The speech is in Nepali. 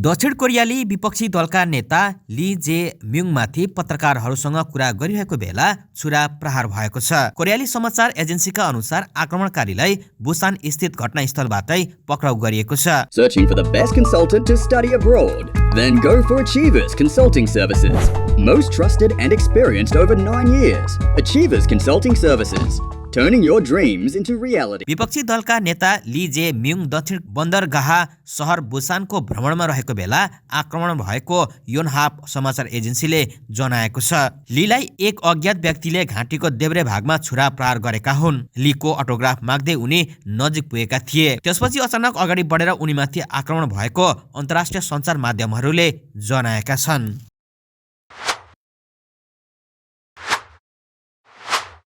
दक्षिण कोरियाली विपक्षी दलका नेता ली जे म्युङमाथि पत्रकारहरूसँग कुरा गरिरहेको बेला छुरा प्रहार भएको छ। कोरियाली समाचार एजेन्सीका अनुसार आक्रमणकारीलाई बुसान स्थित घटनास्थलबाटै पक्राउ गरिएको छ। Searching for the best consultant to study abroad? Then go for Achievers Consulting Services. Most trusted and experienced over 9 years. Achievers Consulting Services. Turning your dreams into reality. विपक्षी दलका नेता ली जे म्युङ दक्षिण बन्दरगाह सहर बुसानको भ्रमणमा रहेको बेला आक्रमण भएको योनहाप समाचार एजेन्सीले जनाएको छ। लीलाई एक अज्ञात व्यक्तिले घाँटीको देब्रे भागमा छुरा प्रहार गरेका हुन्। लीको अटोग्राफ माग्दै उनी नजिक पुगेका थिए। त्यसपछि अचानक अगाडि बढेर उनीमाथि आक्रमण भएको अन्तर्राष्ट्रिय सञ्चार माध्यमहरूले जनाएका छन्।